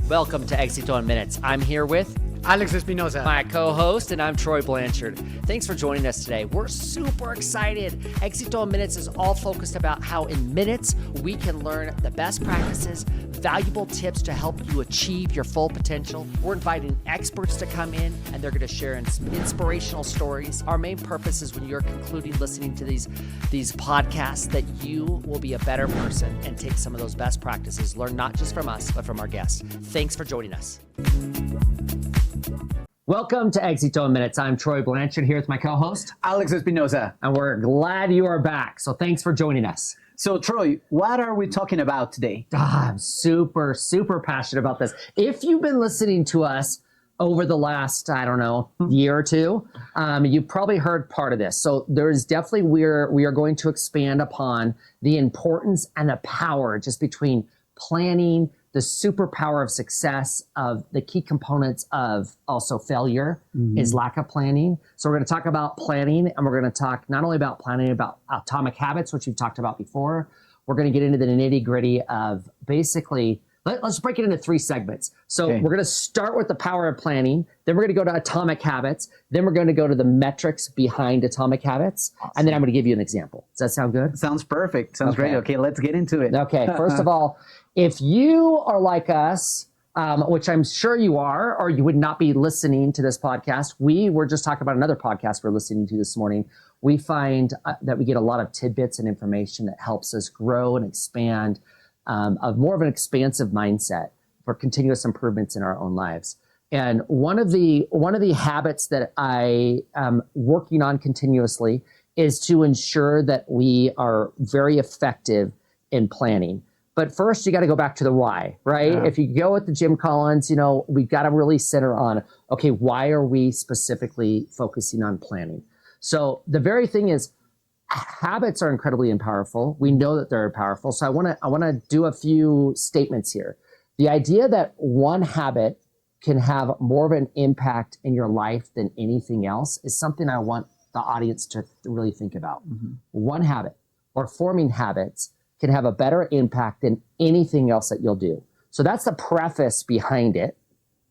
Welcome to Exito in Minutes. I'm here with Alex Espinosa, my co-host, and I'm Troy Blanchard. Thanks for joining us today. We're super excited. Exito in Minutes is all focused about how in minutes we can learn the best practices, valuable tips to help you achieve your full potential. We're inviting experts to come in, and they're going to share inspirational stories. Our main purpose is when you're concluding listening to these podcasts that you will be a better person and take some of those best practices, learn not just from us, but from our guests. Thanks for joining us. Welcome to Exito in Minutes. I'm Troy Blanchard here with my co-host, Alex Espinosa. And we're glad you are back. So thanks for joining us. So Troy, what are we talking about today? I'm super passionate about this. If you've been listening to us over the last, year or two, you've probably heard part of this. So there's definitely, we are going to expand upon the importance and the power just between planning, the superpower of success, of the key components of also failure is lack of planning. So we're going to talk about planning, and we're going to talk not only about planning, about atomic habits, which we've talked about before. We're going to get into the nitty gritty of basically, let's break it into three segments. So we're going to start with the power of planning. Then we're going to go to atomic habits. Then we're going to go to the metrics behind atomic habits. Awesome. And then I'm going to give you an example. Does that sound good? Sounds perfect. Sounds great. Okay, let's get into it. Okay, first of all, if you are like us, which I'm sure you are, or you would not be listening to this podcast, we were just talking about another podcast we're listening to this morning. We find that we get a lot of tidbits and information that helps us grow and expand of more of an expansive mindset for continuous improvements in our own lives. And one of the habits that I am working on continuously is to ensure that we are very effective in planning. But first, you got to go back to the why, right? Yeah. If you go with the Jim Collins, we've got to really center on, okay, why are we specifically focusing on planning? So the very thing is, habits are incredibly powerful. We know that they're powerful. So I want to do a few statements here. The idea that one habit can have more of an impact in your life than anything else is something I want the audience to really think about. One habit or forming habits can have a better impact than anything else that you'll do. So that's the preface behind it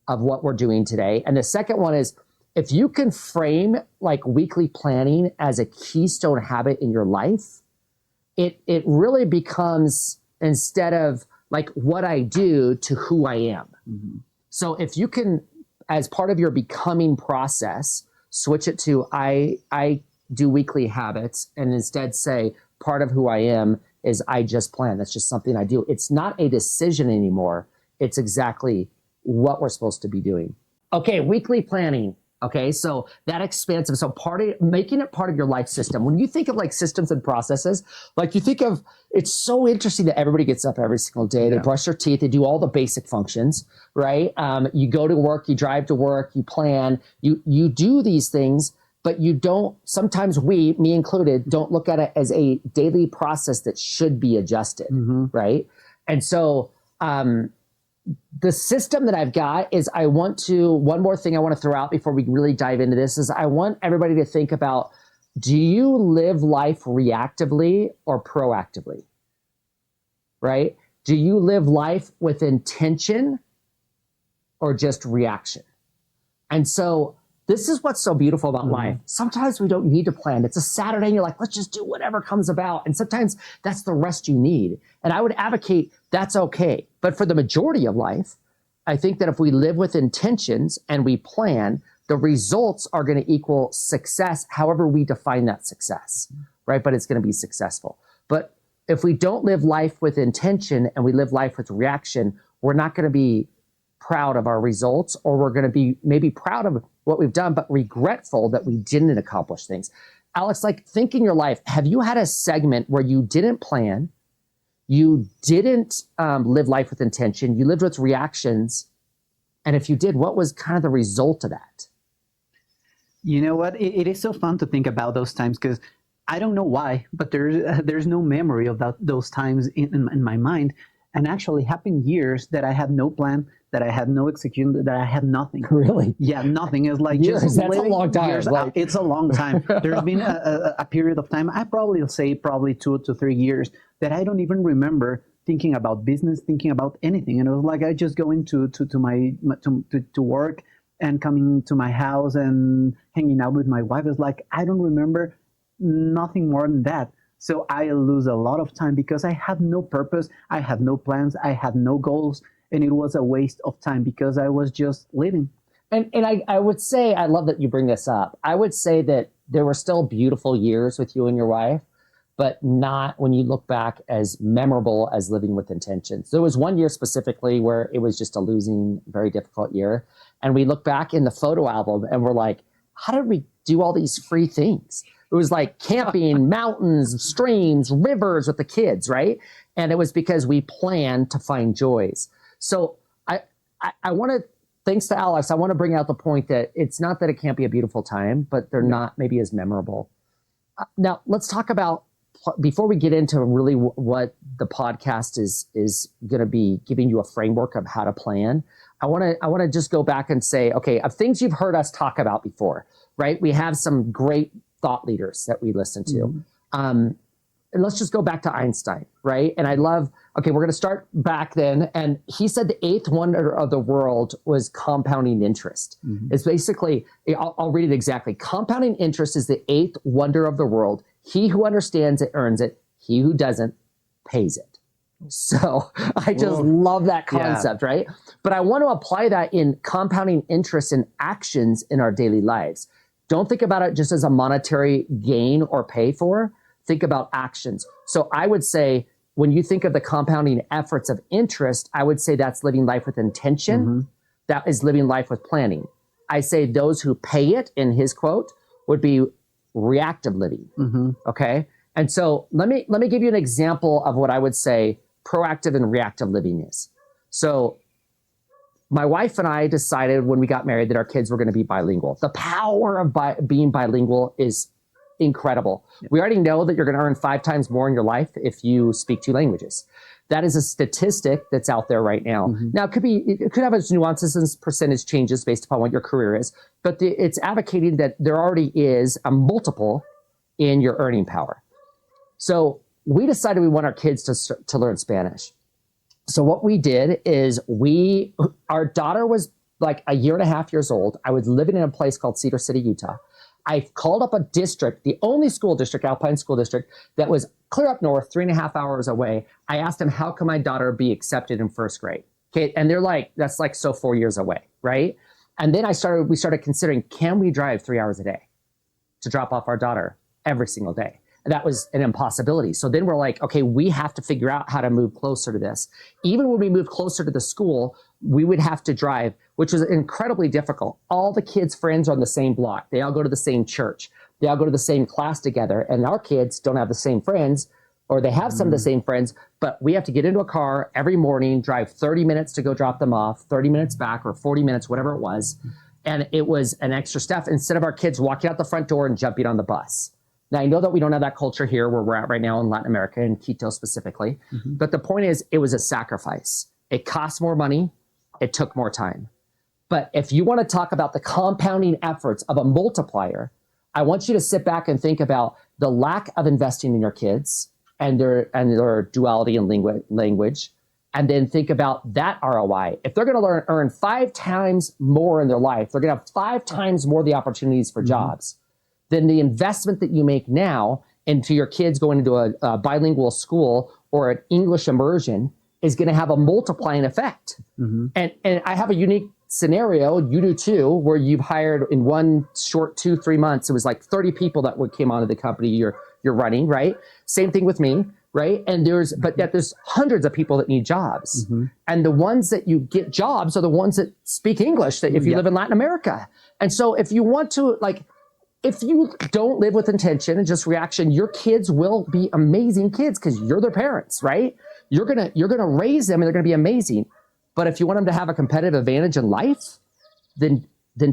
of what we're doing today. And the second one is, if you can frame like weekly planning as a keystone habit in your life, it really becomes, instead of like what I do, to who I am. So if you can, as part of your becoming process, switch it to I do weekly habits, and instead say part of who I am is I just plan. That's just something I do. It's not a decision anymore. It's exactly what we're supposed to be doing. Okay, weekly planning. Okay, so that expansive, so making it part of your life system. When you think of like systems and processes, like you think of, it's so interesting that everybody gets up every single day. They brush their teeth, they do all the basic functions, right? You go to work, you drive to work, you plan, you do these things, but you don't, sometimes we, me included, don't look at it as a daily process that should be adjusted, right? And so, the system that I've got is one more thing I want to throw out before we really dive into this is I want everybody to think about, do you live life reactively or proactively, right? Do you live life with intention or just reaction? And so this is what's so beautiful about life. Sometimes we don't need to plan. It's a Saturday and you're like, let's just do whatever comes about. And sometimes that's the rest you need. And I would advocate that's okay. But for the majority of life, I think that if we live with intentions and we plan, the results are going to equal success, however we define that success, right? But it's going to be successful. But if we don't live life with intention and we live life with reaction, we're not going to be proud of our results, or we're going to be maybe proud of what we've done, but regretful that we didn't accomplish things. Alex, like, think in your life, have you had a segment where you didn't plan, you didn't live life with intention, you lived with reactions, and if you did, what was kind of the result of that? You know what? It is so fun to think about those times, because I don't know why, but there's no memory of those times in my mind. And actually happened years that I had no plan, that I had no execution, that I had nothing. Really? Yeah, nothing. It's like years, just that's a long time. Years, it's a long time. There's been a period of time, I probably say 2 to 3 years, that I don't even remember thinking about business, thinking about anything. And it was like I just go into to work and coming to my house and hanging out with my wife. It's like I don't remember nothing more than that. So I lose a lot of time because I had no purpose, I had no plans, I had no goals, and it was a waste of time because I was just living. And I would say, I love that you bring this up. I would say that there were still beautiful years with you and your wife, but not when you look back as memorable as living with intentions. There was one year specifically where it was just a losing, very difficult year. And we look back in the photo album and we're like, how did we do all these free things? It was like camping, mountains, streams, rivers with the kids, right? And it was because we planned to find joys. So I want to, thanks to Alex, I want to bring out the point that it's not that it can't be a beautiful time, but they're not maybe as memorable. Now, let's talk about, before we get into really what the podcast is going to be giving you a framework of how to plan, I want to just go back and say, okay, of things you've heard us talk about before, right? We have some great thought leaders that we listen to. And let's just go back to Einstein, right? And I love, okay, we're going to start back then. And he said the eighth wonder of the world was compounding interest. It's basically, I'll read it exactly. Compounding interest is the eighth wonder of the world. He who understands it earns it. He who doesn't pays it. So I just love that concept, right? But I want to apply that in compounding interest in actions in our daily lives. Don't think about it just as a monetary gain or pay for. Think about actions. So I would say when you think of the compounding efforts of interest, I would say that's living life with intention. That is living life with planning. I say those who pay it, in his quote, would be reactive living. Okay. And so let me give you an example of what I would say proactive and reactive living is. So my wife and I decided when we got married that our kids were going to be bilingual. The power of being bilingual is incredible. We already know that you're going to earn 5 times more in your life if you speak 2 languages. That is a statistic that's out there right now. Now, it could have its nuances and percentage changes based upon what your career is, but it's advocating that there already is a multiple in your earning power. So we decided we want our kids to learn Spanish. So what we did is our daughter was like 1.5 years old. I was living in a place called Cedar City, Utah. I called up a district, the only school district, Alpine School District, that was clear up north, 3.5 hours away. I asked them, how can my daughter be accepted in 1st grade? Okay. And they're like, that's like so 4 years away. Right. And then we started considering, can we drive 3 hours a day to drop off our daughter every single day? And that was an impossibility. So then we're like, okay, we have to figure out how to move closer to this. Even when we moved closer to the school, we would have to drive, which was incredibly difficult. All the kids' friends are on the same block. They all go to the same church. They all go to the same class together. And our kids don't have the same friends, or they have some of the same friends, but we have to get into a car every morning, drive 30 minutes to go drop them off, 30 minutes back, or 40 minutes, whatever it was. And it was an extra step instead of our kids walking out the front door and jumping on the bus. Now, I know that we don't have that culture here where we're at right now in Latin America, in Quito specifically. But the point is, it was a sacrifice. It cost more money. It took more time. But if you want to talk about the compounding efforts of a multiplier, I want you to sit back and think about the lack of investing in your kids and their duality in language, and then think about that ROI. If they're going to earn 5 times more in their life, they're going to have 5 times more the opportunities for jobs. Then the investment that you make now into your kids going into a bilingual school or an English immersion is going to have a multiplying effect. And I have a unique scenario, you do too, where you've hired in one short 2-3 months, it was like 30 people that came onto the company you're running, right? Same thing with me, right? And there's hundreds of people that need jobs. And the ones that you get jobs are the ones that speak English, that if you live in Latin America. And so if you want to, if you don't live with intention and just reaction, your kids will be amazing kids because you're their parents, right? You're gonna raise them and they're gonna be amazing. But if you want them to have a competitive advantage in life, then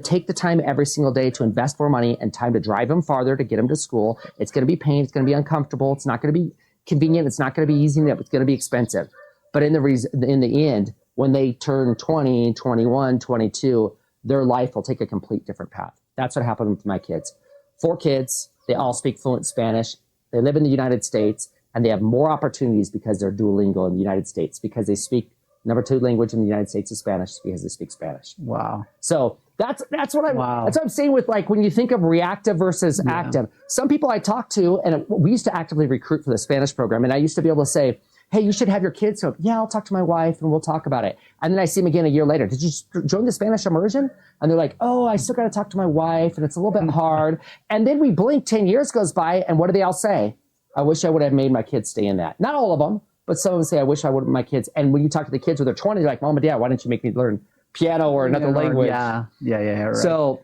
take the time every single day to invest more money and time to drive them farther to get them to school. It's gonna be pain. It's gonna be uncomfortable. It's not gonna be convenient. It's not gonna be easy. It's gonna be expensive. But in the end, when they turn 20, 21, 22, their life will take a complete different path. That's what happened with my kids. 4 kids, they all speak fluent Spanish. They live in the United States, and they have more opportunities because they're duolingo in the United States, because they speak number 2 language in the United States is Spanish, because they speak Spanish. Wow. So that's what I'm saying with, like, when you think of reactive versus active. Some people I talk to, and we used to actively recruit for the Spanish program, and I used to be able to say, hey, you should have your kids. So yeah, I'll talk to my wife and we'll talk about it. And then I see them again a year later. Did you join the Spanish immersion? And they're like, oh, I still got to talk to my wife and it's a little bit hard. And then we blink, 10 years goes by, and what do they all say? I wish I would have made my kids stay in that. Not all of them, but some of them say, I wish I would have my kids. And when you talk to the kids when they're 20, they're like, Mom and Dad, why didn't you make me learn piano or another language? Yeah, right. So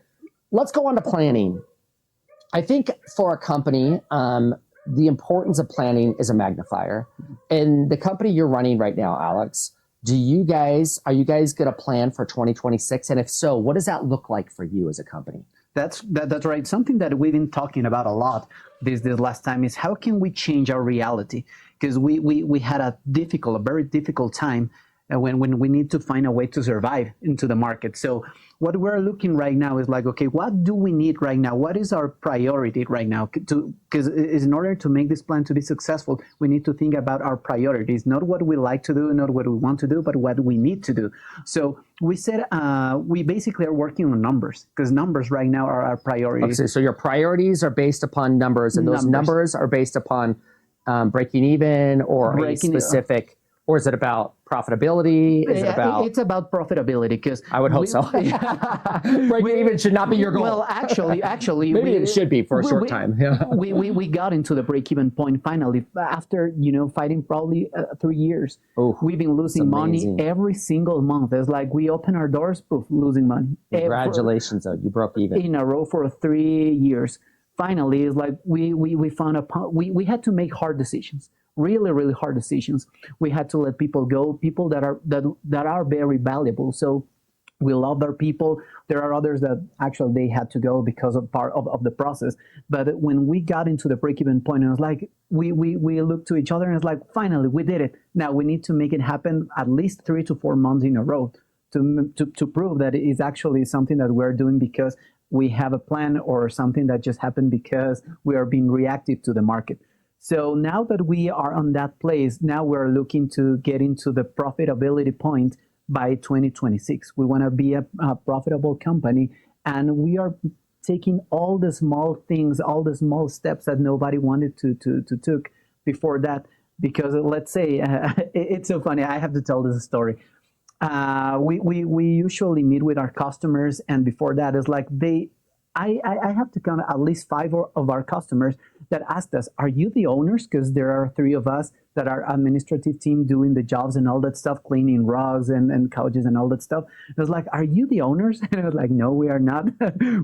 let's go on to planning. I think for a company, the importance of planning is a magnifier. In the company you're running right now, Alex, are you guys going to plan for 2026? And if so, what does that look like for you as a company? That's right. Something that we've been talking about a lot this last time is how can we change our reality? Because we had a very difficult time when we need to find a way to survive into the market. So what we're looking right now is like, okay, what do we need right now? What is our priority right now? Because in order to make this plan to be successful, we need to think about our priorities, not what we like to do, not what we want to do, but what we need to do. So we said we basically are working on numbers, because numbers right now are our priorities. Okay, so your priorities are based upon numbers, and those numbers are based upon breaking even or a specific, or is it about profitability? Is it about? It's about profitability, because I would hope so. Breaking even should not be your goal. Well, actually, maybe it should be for a short time. Yeah. we got into the break-even point finally after fighting probably 3 years. Ooh, we've been losing money every single month. It's like we open our doors, poof, losing money. Congratulations, though, you broke even in a row for 3 years. Finally, it's like we found we had to make hard decisions. Really hard decisions. We had to let people go, people that are very valuable. So we loved our people. There are others that actually they had to go because of part of the process. But when we got into the break-even point, it was like we looked to each other and it's like, finally we did it. Now we need to make it happen at least 3 to 4 months in a row to prove that it is actually something that we're doing because we have a plan, or something that just happened because we are being reactive to the market. So now that we are on that place, now we're looking to get into the profitability point by 2026. We want to be a profitable company, and we are taking all the small things, all the small steps that nobody wanted to took before that. Because let's say, it's so funny, I have to tell this story. We usually meet with our customers, and before that is like I have to count at least 5 of our customers that asked us, are you the owners? Because there are 3 of us that are administrative team doing the jobs and all that stuff, cleaning rugs and couches and all that stuff. It was like, are you the owners? And I was like, no, we are not.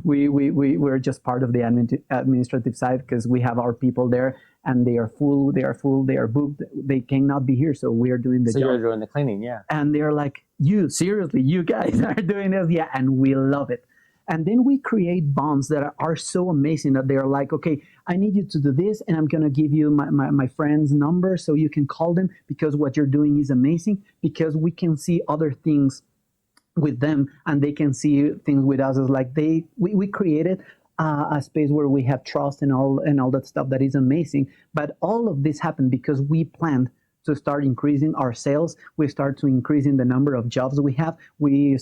We're just part of the administrative side, because we have our people there and they are full, they are booked, they cannot be here. So we are doing the job. So you're doing the cleaning, yeah. And they're like, seriously, you guys are doing this? Yeah, and we love it. And then we create bonds that are so amazing that they're like, okay, I need you to do this, and I'm going to give you my friend's number so you can call them, because what you're doing is amazing, because we can see other things with them and they can see things with us. It's like we created a space where we have trust and all that stuff that is amazing. But all of this happened because we planned to start increasing our sales. We start to increasing the number of jobs we have. We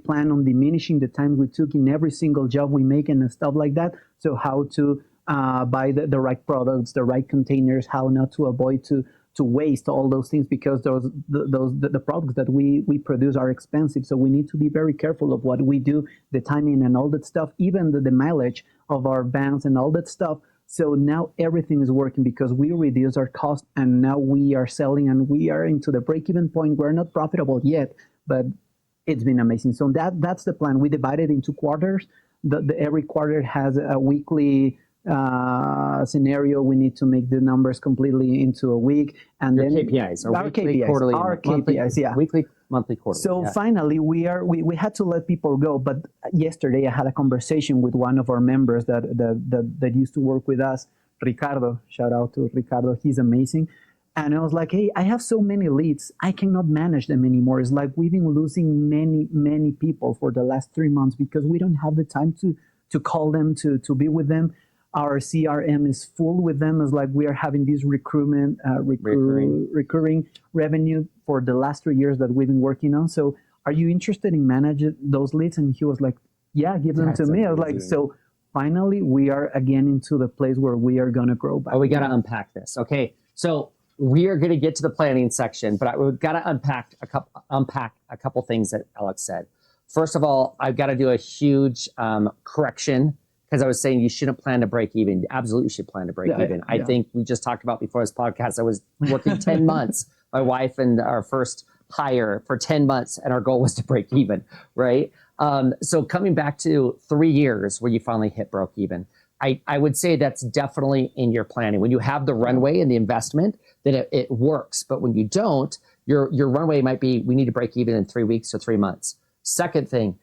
plan on diminishing the time we took in every single job we make and stuff like that. So how to buy the right products, the right containers, how not to avoid to waste all those things, because the products that we produce are expensive. So we need to be very careful of what we do, the timing and all that stuff, even the mileage of our vans and all that stuff. So now everything is working because we reduce our cost, and now we are selling and we are into the break-even point. We're not profitable yet, but it's been amazing. So that's the plan. We divided into quarters. Every quarter has a weekly scenario. We need to make the numbers completely into a week, and your then KPIs, our weekly, KPIs, quarterly, our monthly, KPIs, yeah, weekly, monthly, quarterly. So yeah. finally, we had to let people go. But yesterday, I had a conversation with one of our members that used to work with us, Ricardo. Shout out to Ricardo, he's amazing. And I was like, hey, I have so many leads, I cannot manage them anymore. It's like we've been losing many people for the last 3 months because we don't have the time to call them, to be with them. Our CRM is full with them. It's like we are having this recruitment, recurring revenue for the last 3 years that we've been working on. So are you interested in managing those leads? And he was like, yeah, give them to me. I was like, so finally, we are again into the place where we are going to grow back. Oh, we got to unpack this. Okay. So we are going to get to the planning section, but we've got to unpack a couple things that Alex said. First of all, I've got to do a huge correction, because I was saying you shouldn't plan to break even. You absolutely should plan to break even. I think we just talked about before this podcast, I was working 10 months, my wife and our first hire for 10 months, and our goal was to break even, right? So coming back to 3 years where you finally hit broke even, I would say that's definitely in your planning. When you have the runway and the investment, then it works. But when you don't, your runway might be, we need to break even in 3 weeks or 3 months. Second thing,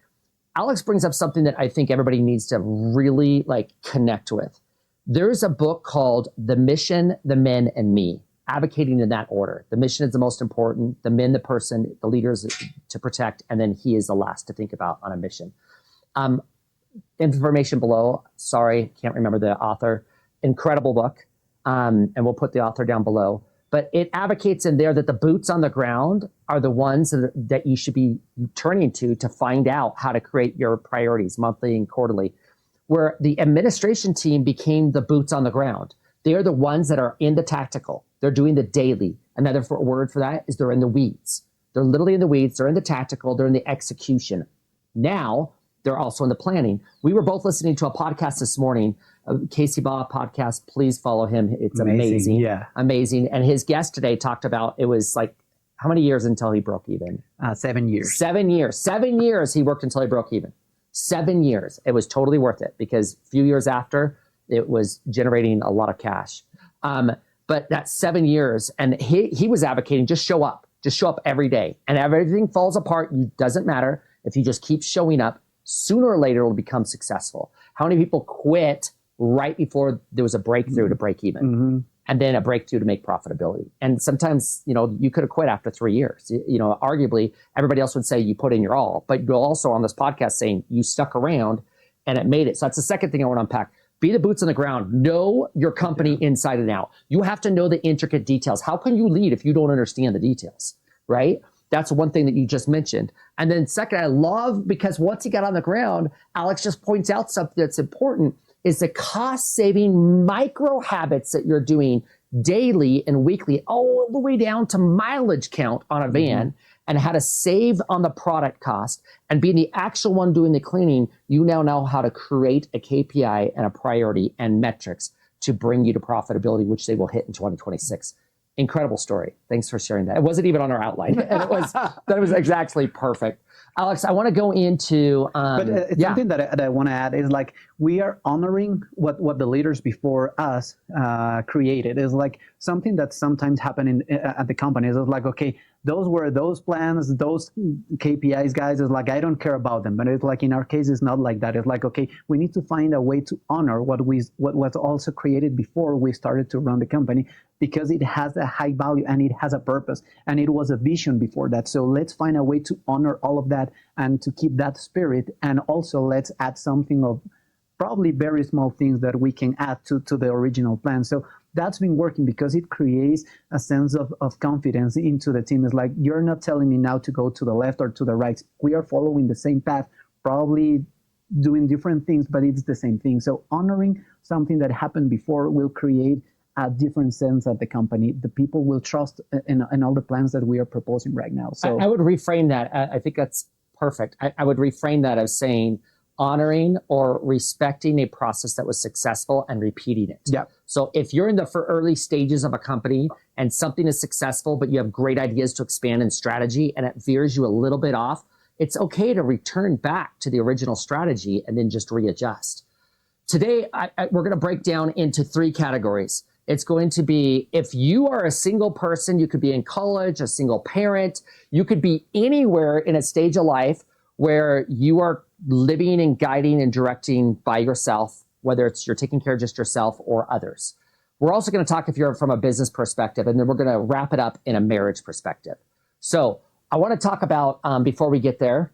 Alex brings up something that I think everybody needs to really connect with. There's a book called The Mission, the Men, and Me, advocating in that order. The mission is the most important, the men, the person, the leaders to protect, and then he is the last to think about on a mission. Information below. Sorry, can't remember the author. Incredible book. And we'll put the author down below. But it advocates in there that the boots on the ground are the ones that you should be turning to find out how to create your priorities monthly and quarterly, where the administration team became the boots on the ground. They're the ones that are in the tactical. They're doing the daily. Another word for that is they're in the weeds. They're literally in the weeds. They're in the tactical. They're in the execution. Now, they're also in the planning. We were both listening to a podcast this morning, Casey Baugh podcast. Please follow him. It's amazing. Yeah. Amazing. And his guest today talked about, it was how many years until he broke even? 7 years. 7 years. 7 years he worked until he broke even. 7 years. It was totally worth it, because a few years after, it was generating a lot of cash. But that 7 years, and he was advocating, just show up every day. And if everything falls apart, it doesn't matter. If you just keep showing up, sooner or later, it'll become successful. How many people quit right before there was a breakthrough to break even, and then a breakthrough to make profitability? And sometimes, you could have quit after 3 years. Arguably, everybody else would say you put in your all, but you're also on this podcast saying you stuck around and it made it. So that's the second thing I want to unpack. Be the boots on the ground. Know your company inside and out. You have to know the intricate details. How can you lead if you don't understand the details, right? That's one thing that you just mentioned. And then second, I love, because once he got on the ground, Alex just points out something that's important, is the cost-saving micro habits that you're doing daily and weekly, all the way down to mileage count on a van, and how to save on the product cost, and being the actual one doing the cleaning. You now know how to create a KPI and a priority and metrics to bring you to profitability, which they will hit in 2026. Incredible story. Thanks for sharing that. It wasn't even on our outline, and that was exactly perfect. Alex, I want to go into something that I want to add is we are honoring what the leaders before us created. Is something that sometimes happen at the companies. It's okay, those were those plans, those KPIs, guys. It's I don't care about them. But it's in our case, it's not like that. It's okay, we need to find a way to honor what was also created before we started to run the company, because it has a high value and it has a purpose, and it was a vision before that. So let's find a way to honor all of that and to keep that spirit. And also let's add something of probably very small things that we can add to the original plan. So that's been working, because it creates a sense of confidence into the team. It's you're not telling me now to go to the left or to the right. We are following the same path, probably doing different things, but it's the same thing. So honoring something that happened before will create a different sense of the company. The people will trust in all the plans that we are proposing right now. So I would reframe that. I think that's perfect. I would reframe that as saying honoring or respecting a process that was successful and repeating it. Yeah. So if you're in the early stages of a company and something is successful, but you have great ideas to expand in strategy and it veers you a little bit off, it's okay to return back to the original strategy and then just readjust. Today, we're going to break down into 3 categories. It's going to be, if you are a single person, you could be in college, a single parent, you could be anywhere in a stage of life where you are living and guiding and directing by yourself, whether it's you're taking care of just yourself or others. We're also going to talk if you're from a business perspective, and then we're going to wrap it up in a marriage perspective. So I want to talk about, before we get there,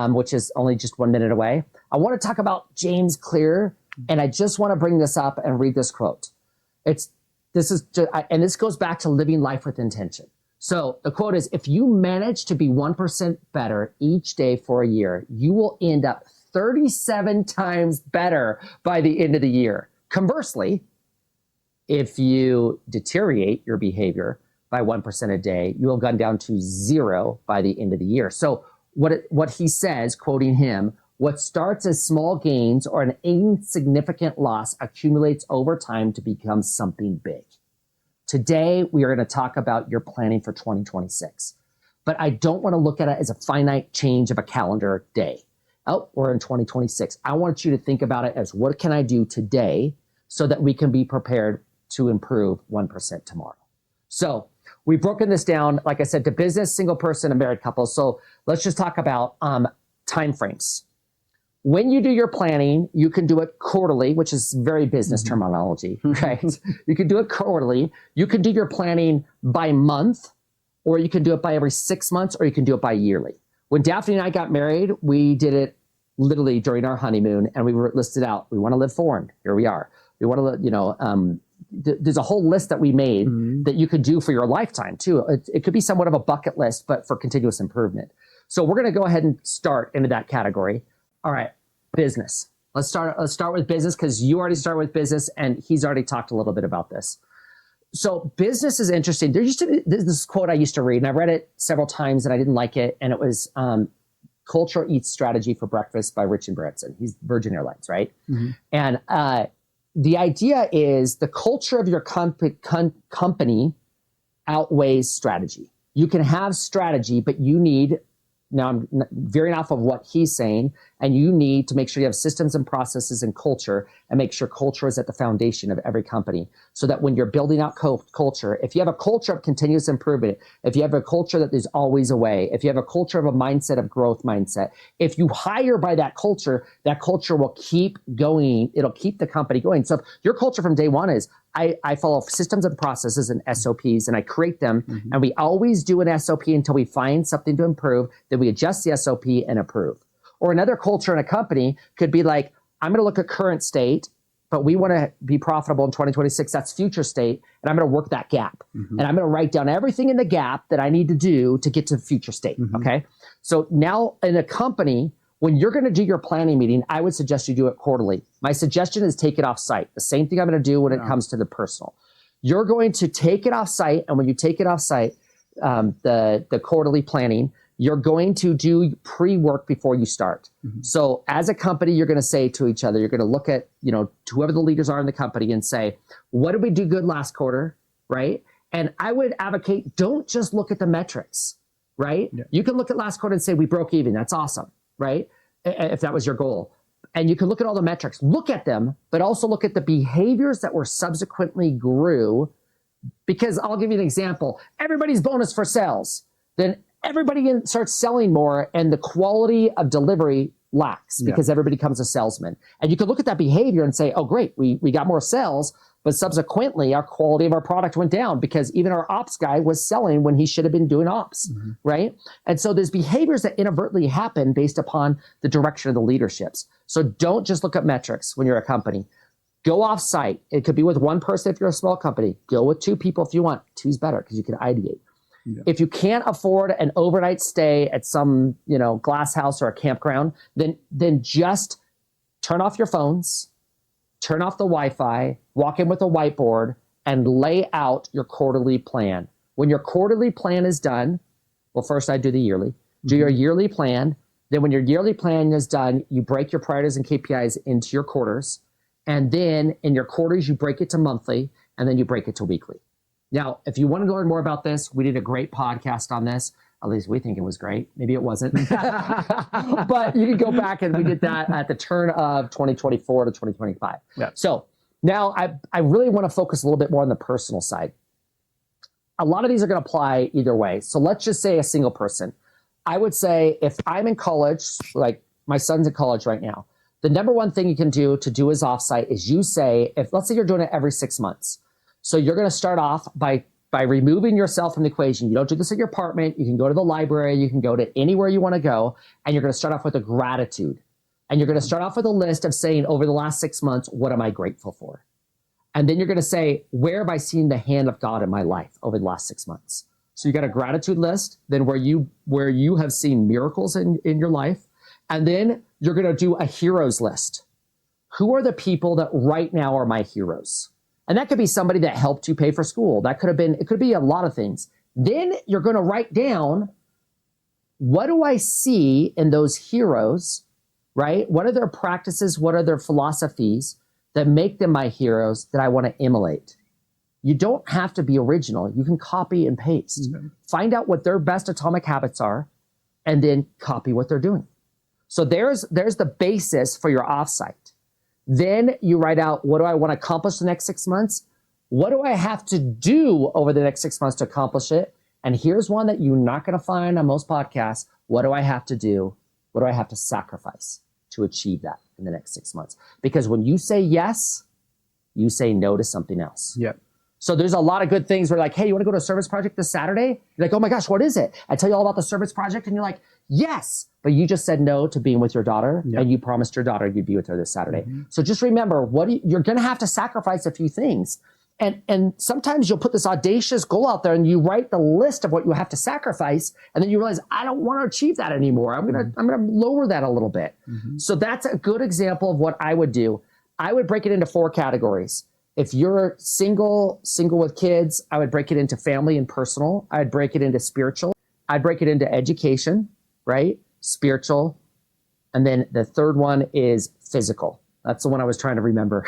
which is only just 1 minute away, I want to talk about James Clear And I just want to bring this up and read this quote. And this goes back to living life with intention. So the quote is, if you manage to be 1% better each day for a year, you will end up 37 times better by the end of the year. Conversely, if you deteriorate your behavior by 1% a day, you will go down to 0 by the end of the year. So what he says, quoting him, what starts as small gains or an insignificant loss accumulates over time to become something big. Today, we are going to talk about your planning for 2026. But I don't want to look at it as a finite change of a calendar day. Oh, we're in 2026. I want you to think about it as, what can I do today so that we can be prepared to improve 1% tomorrow? So we've broken this down, like I said, to business, single person, and married couples. So let's just talk about time frames. When you do your planning, you can do it quarterly, which is very business terminology, right? You can do it quarterly. You can do your planning by month, or you can do it by every 6 months, or you can do it by yearly. When Daphne and I got married, we did it literally during our honeymoon, and we were listed out. We want to live foreign. Here we are. We want to, there's a whole list that we made that you could do for your lifetime too. It could be somewhat of a bucket list, but for continuous improvement. So we're going to go ahead and start into that category. All right, business. Let's start with business, because you already started with business and he's already talked a little bit about this. So business is interesting. There used to be this quote I used to read, and I read it several times and I didn't like it. And it was Culture Eats Strategy for Breakfast by Richard Branson. He's Virgin Airlines, right? And the idea is the culture of your company outweighs strategy. You can have strategy, but you need, now I'm veering off of what he's saying, and you need to make sure you have systems and processes and culture, and make sure culture is at the foundation of every company, so that when you're building out culture, if you have a culture of continuous improvement, if you have a culture that there's always a way, if you have a culture of a mindset of growth mindset, if you hire by that culture will keep going. It'll keep the company going. So if your culture from day one is, I follow systems and processes and SOPs, and I create them, and we always do an SOP until we find something to improve, then we adjust the SOP and approve. Or another culture in a company could be like, I'm going to look at current state, but we want to be profitable in 2026. That's future state, and I'm going to work that gap. And I'm going to write down everything in the gap that I need to do to get to future state, okay? So now in a company, when you're going to do your planning meeting, I would suggest you do it quarterly. My suggestion is take it off site. The same thing I'm going to do when it comes to the personal. You're going to take it off site, and when you take it off site, the quarterly planning, you're going to do pre-work before you start. So as a company, you're going to say to each other, you're going to look at, whoever the leaders are in the company and say, what did we do good last quarter, right? And I would advocate, don't just look at the metrics, right? Yeah. You can look at last quarter and say, we broke even. That's awesome, right? If that was your goal. And you can look at all the metrics, look at them, but also look at the behaviors that were subsequently grew. Because I'll give you an example. Everybody's bonus for sales. Then everybody starts selling more, and the quality of delivery lacks because everybody becomes a salesman. And you can look at that behavior and say, oh, great, we got more sales, but subsequently our quality of our product went down because even our ops guy was selling when he should have been doing ops, right? And so there's behaviors that inadvertently happen based upon the direction of the leaderships. So don't just look at metrics when you're a company. Go off site. It could be with one person if you're a small company. Go with 2 people if you want. 2's better because you can ideate. Yeah. If you can't afford an overnight stay at some, glass house or a campground, then just turn off your phones, turn off the Wi-Fi, walk in with a whiteboard, and lay out your quarterly plan. When your quarterly plan is done, well, first I do the yearly. Do your yearly plan. Then when your yearly plan is done, you break your priorities and KPIs into your quarters. And then in your quarters, you break it to monthly, and then you break it to weekly. Now, if you want to learn more about this, we did a great podcast on this. At least we think it was great. Maybe it wasn't. But you can go back, and we did that at the turn of 2024 to 2025. Yeah. So now I really want to focus a little bit more on the personal side. A lot of these are going to apply either way. So let's just say a single person. I would say if I'm in college, like my son's in college right now, the number one thing you can do to do his offsite is you say, let's say you're doing it every 6 months. So you're going to start off by removing yourself from the equation. You don't do this at your apartment. You can go to the library. You can go to anywhere you want to go. And you're going to start off with a gratitude. And you're going to start off with a list of saying, over the last 6 months, what am I grateful for? And then you're going to say, where have I seen the hand of God in my life over the last 6 months? So you got a gratitude list, then where you have seen miracles in your life. And then you're going to do a heroes list. Who are the people that right now are my heroes? And that could be somebody that helped you pay for school. It could be a lot of things. Then you're going to write down, what do I see in those heroes, right? What are their practices? What are their philosophies that make them my heroes that I want to emulate? You don't have to be original. You can copy and paste. Mm-hmm. Find out what their best atomic habits are, and then copy what they're doing. So there's the basis for your offsite. Then you write out, what do I want to accomplish the next 6 months? What do I have to do over the next 6 months to accomplish it? And here's one that you're not going to find on most podcasts. What do I have to do? What do I have to sacrifice to achieve that in the next 6 months? Because when you say yes, you say no to something else. Yep. So there's a lot of good things where like, hey, you want to go to a service project this Saturday? You're like, oh my gosh, what is it? I tell you all about the service project and you're like, yes, but you just said no to being with your daughter. Yep. And you promised your daughter you'd be with her this Saturday. Mm-hmm. So just remember, you're going to have to sacrifice a few things. And sometimes you'll put this audacious goal out there and you write the list of what you have to sacrifice. And then you realize, I don't want to achieve that anymore. I'm going to lower that a little bit. Mm-hmm. So that's a good example of what I would do. I would break it into 4 categories. If you're single with kids, I would break it into family and personal. I'd break it into spiritual. I'd break it into education, right? Spiritual. And then the third one is physical. That's the one I was trying to remember.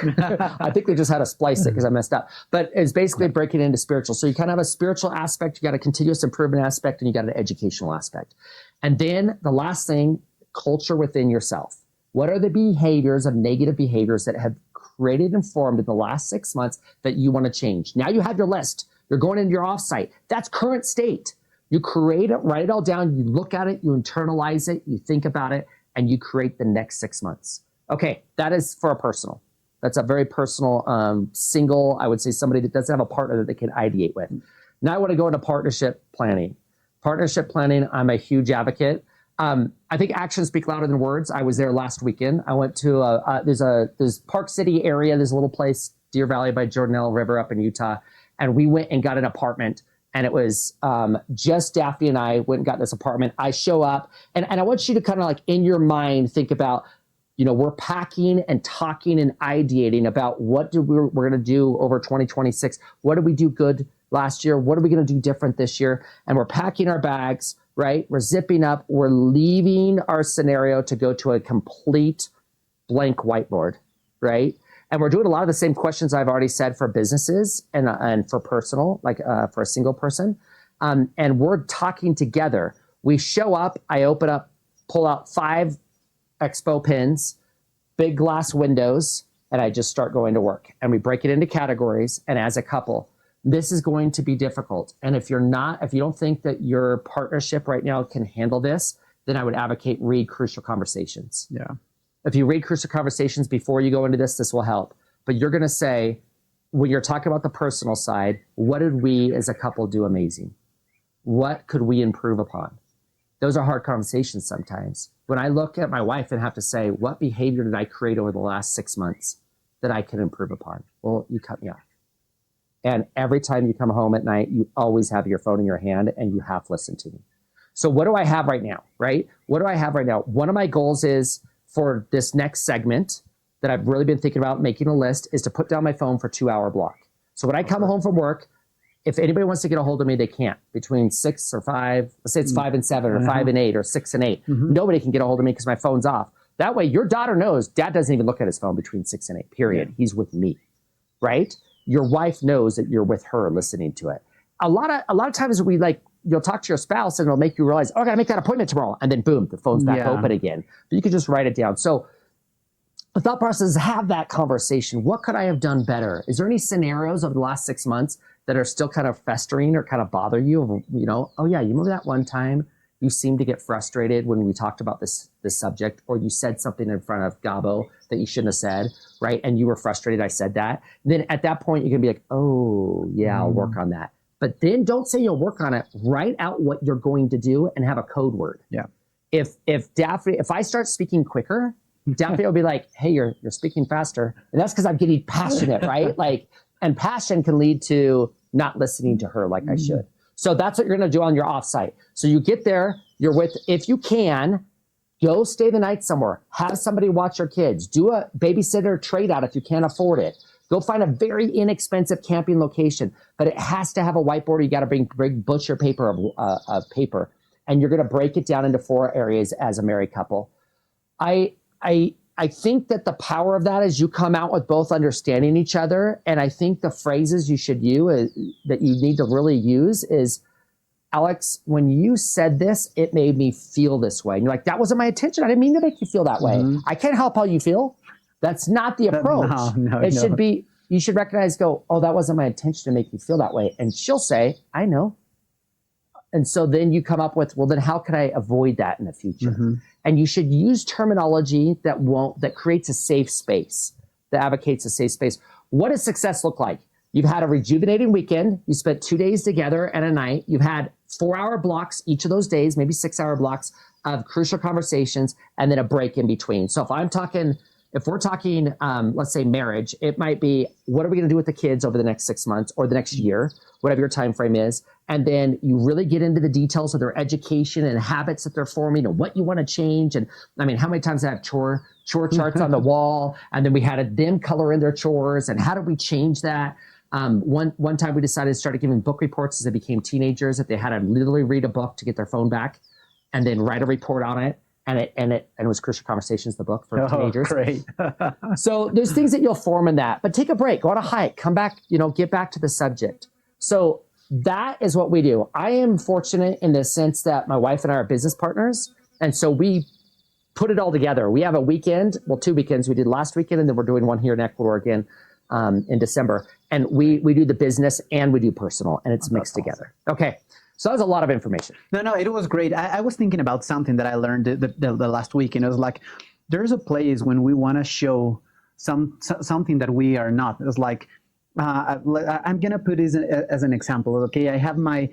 I think they just had to splice it because I messed up. But it's basically breaking it into spiritual. So you kind of have a spiritual aspect, you got a continuous improvement aspect, and you got an educational aspect. And then the last thing, culture within yourself. What are the behaviors of negative behaviors that have created and formed in the last 6 months that you want to change? Now you have your list. You're going into your offsite. That's current state. You create it, write it all down. You look at it, you internalize it, you think about it, and you create the next 6 months. Okay, that is for a personal. That's a very personal, single, I would say somebody that doesn't have a partner that they can ideate with. Now I want to go into partnership planning. Partnership planning, I'm a huge advocate. I think actions speak louder than words. I was there last weekend. I went to there's Park City area. There's a little place, Deer Valley by Jordanelle River up in Utah. And we went and got an apartment. And it was just Daphne and I went and got this apartment. I show up and I want you to kind of like in your mind, think about, we're packing and talking and ideating about what we're going to do over 2026. What did we do good last year? What are we going to do different this year? And we're packing our bags, right? We're zipping up. We're leaving our scenario to go to a complete blank whiteboard, right? And we're doing a lot of the same questions I've already said for businesses and for personal, like for a single person. And we're talking together. We show up, I open up, pull out 5 Expo pins, big glass windows, and I just start going to work. And we break it into categories. And as a couple, this is going to be difficult. And if you don't think that your partnership right now can handle this, then I would advocate read Crucial Conversations. Yeah. If you read Crucial Conversations before you go into this will help. But you're going to say, when you're talking about the personal side, what did we as a couple do amazing? What could we improve upon? Those are hard conversations sometimes. When I look at my wife and have to say, what behavior did I create over the last 6 months that I can improve upon? Well, you cut me off. And every time you come home at night, you always have your phone in your hand and you half listen to me. So what do I have right now, right? What do I have right now? One of my goals is for this next segment that I've really been thinking about making a list is to put down my phone for 2-hour block. So when I come home from work, if anybody wants to get a hold of me, they can't. Between 6 or 5, let's say it's 5 and 7 or 5 and 8 or 6 and 8. Mm-hmm. Nobody can get a hold of me because my phone's off. That way your daughter knows Dad doesn't even look at his phone between 6 and 8, period. Yeah. He's with me, right? Your wife knows that you're with her listening to it. A lot of times you'll talk to your spouse and it'll make you realize, oh, I got to make that appointment tomorrow. And then boom, the phone's back open again. But you could just write it down. So the thought process is have that conversation. What could I have done better? Is there any scenarios over the last 6 months that are still kind of festering or kind of bother you? Oh yeah, you remember that one time you seemed to get frustrated when we talked about this subject, or you said something in front of Gabo that you shouldn't have said, right? And you were frustrated I said that. Then at that point, you're gonna be like, oh yeah, I'll work on that. But then don't say you'll work on it. Write out what you're going to do and have a code word. Yeah. If Daphne, if I start speaking quicker, Daphne will be like, hey, you're speaking faster. And that's because I'm getting passionate, right? Like, and passion can lead to not listening to her like I should. So that's what you're going to do on your offsite. So you get there, you're with, if you can, go stay the night somewhere. Have somebody watch your kids. Do a babysitter trade out if you can't afford it. Go find a very inexpensive camping location, but it has to have a whiteboard. You got to bring butcher paper of paper, and you're going to break it down into 4 areas as a married couple. I think that the power of that is you come out with both understanding each other, and I think the phrases you should use that you need to really use is, Alex, when you said this, it made me feel this way. And you're like, that wasn't my intention. I didn't mean to make you feel that way. I can't help how you feel. That's not the approach. It should be, you should recognize, go, oh, that wasn't my intention to make you feel that way. And she'll say, I know. And so then you come up with, well, then how can I avoid that in the future? And you should use terminology that creates a safe space, that advocates a safe space. What does success look like? You've had a rejuvenating weekend. You spent 2 days together and a night. You've had 4-hour blocks each of those days, maybe 6-hour blocks of crucial conversations, and then a break in between. So if we're talking, let's say marriage, it might be, what are we going to do with the kids over the next 6 months or the next year, whatever your time frame is. And then you really get into the details of their education and habits that they're forming and what you want to change. And I mean, how many times I have chore charts on the wall, and then we had them color in their chores, and how do we change that? One time we decided to start giving book reports as they became teenagers, that they had to literally read a book to get their phone back and then write a report on it. And it was Crucial Conversations, the book for teenagers. Great. So there's things that you'll form in that, but take a break, go on a hike, come back, get back to the subject. So that is what we do. I am fortunate in the sense that my wife and I are business partners. And so we put it all together. We have a weekend, 2 weekends. We did last weekend, and then we're doing one here in Ecuador again in December. And we do the business and we do personal, and it's mixed together. Okay. So that was a lot of information. No, it was great. I was thinking about something that I learned the last week, and it was like, there's a place when we want to show something that we are not. It's like, I'm going to put it as an example. Okay, I have my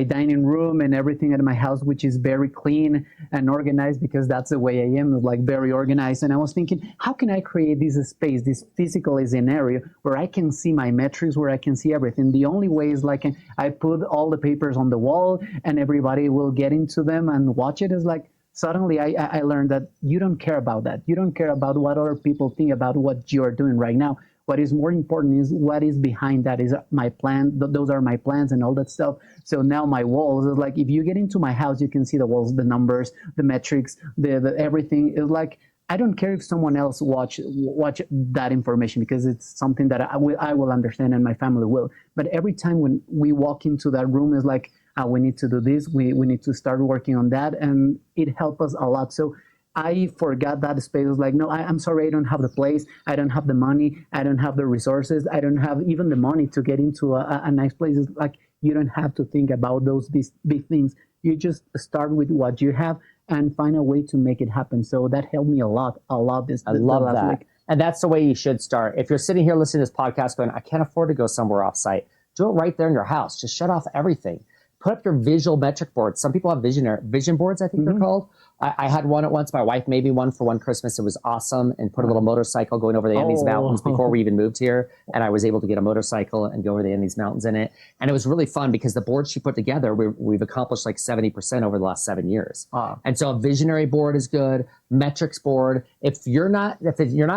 dining room and everything at my house, which is very clean and organized, because that's the way I am, like very organized. And I was thinking, how can I create this space, this physical scenario where I can see my metrics, where I can see everything? The only way is like I put all the papers on the wall and everybody will get into them and watch it. Is like, suddenly I learned that you don't care about that. You don't care about what other people think about what you're doing right now. What is more important is what is behind that. Is my plan. Those are my plans and all that stuff. So now my walls is like, if you get into my house, you can see the walls, the numbers, the metrics, the everything. Is like, I don't care if someone else watch that information, because it's something that I will understand and my family will. But every time when we walk into that room, is like, we need to do this. We need to start working on that, and it helped us a lot. So I forgot that space. I was like, no, I'm sorry, I don't have the place. I don't have the money. I don't have the resources. I don't have even the money to get into a nice place. It's like, you don't have to think about those big things. You just start with what you have and find a way to make it happen. So that helped me a lot. I love that. Week. And that's the way you should start. If you're sitting here listening to this podcast going, I can't afford to go somewhere offsite, do it right there in your house. Just shut off everything. Put up your visual metric boards. Some people have vision boards, I think they're called. I had one at once. My wife made me one for one Christmas. It was awesome, and put a little motorcycle going over the Andes Mountains before we even moved here. And I was able to get a motorcycle and go over the Andes Mountains in it. And it was really fun because the board she put together, we've accomplished like 70% over the last 7 years. And so a visionary board is good. Metrics board. If you're not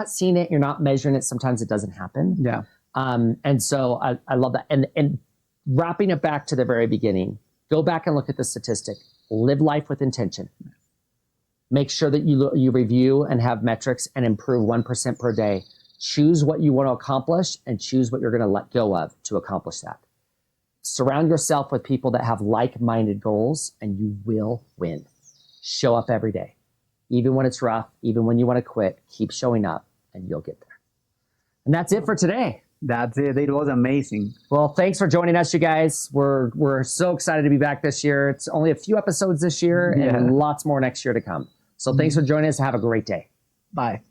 seeing it, you're not measuring it, sometimes it doesn't happen. Yeah. And so I love that. And wrapping it back to the very beginning, go back and look at the statistic. Live life with intention. Make sure that you review and have metrics and improve 1% per day. Choose what you want to accomplish and choose what you're going to let go of to accomplish that. Surround yourself with people that have like-minded goals, and you will win. Show up every day. Even when it's rough, even when you want to quit, keep showing up and you'll get there. And that's it for today. That's it. It was amazing. Well, thanks for joining us, you guys. We're so excited to be back this year. It's only a few episodes this year and lots more next year to come. So thanks for joining us. Have a great day. Bye.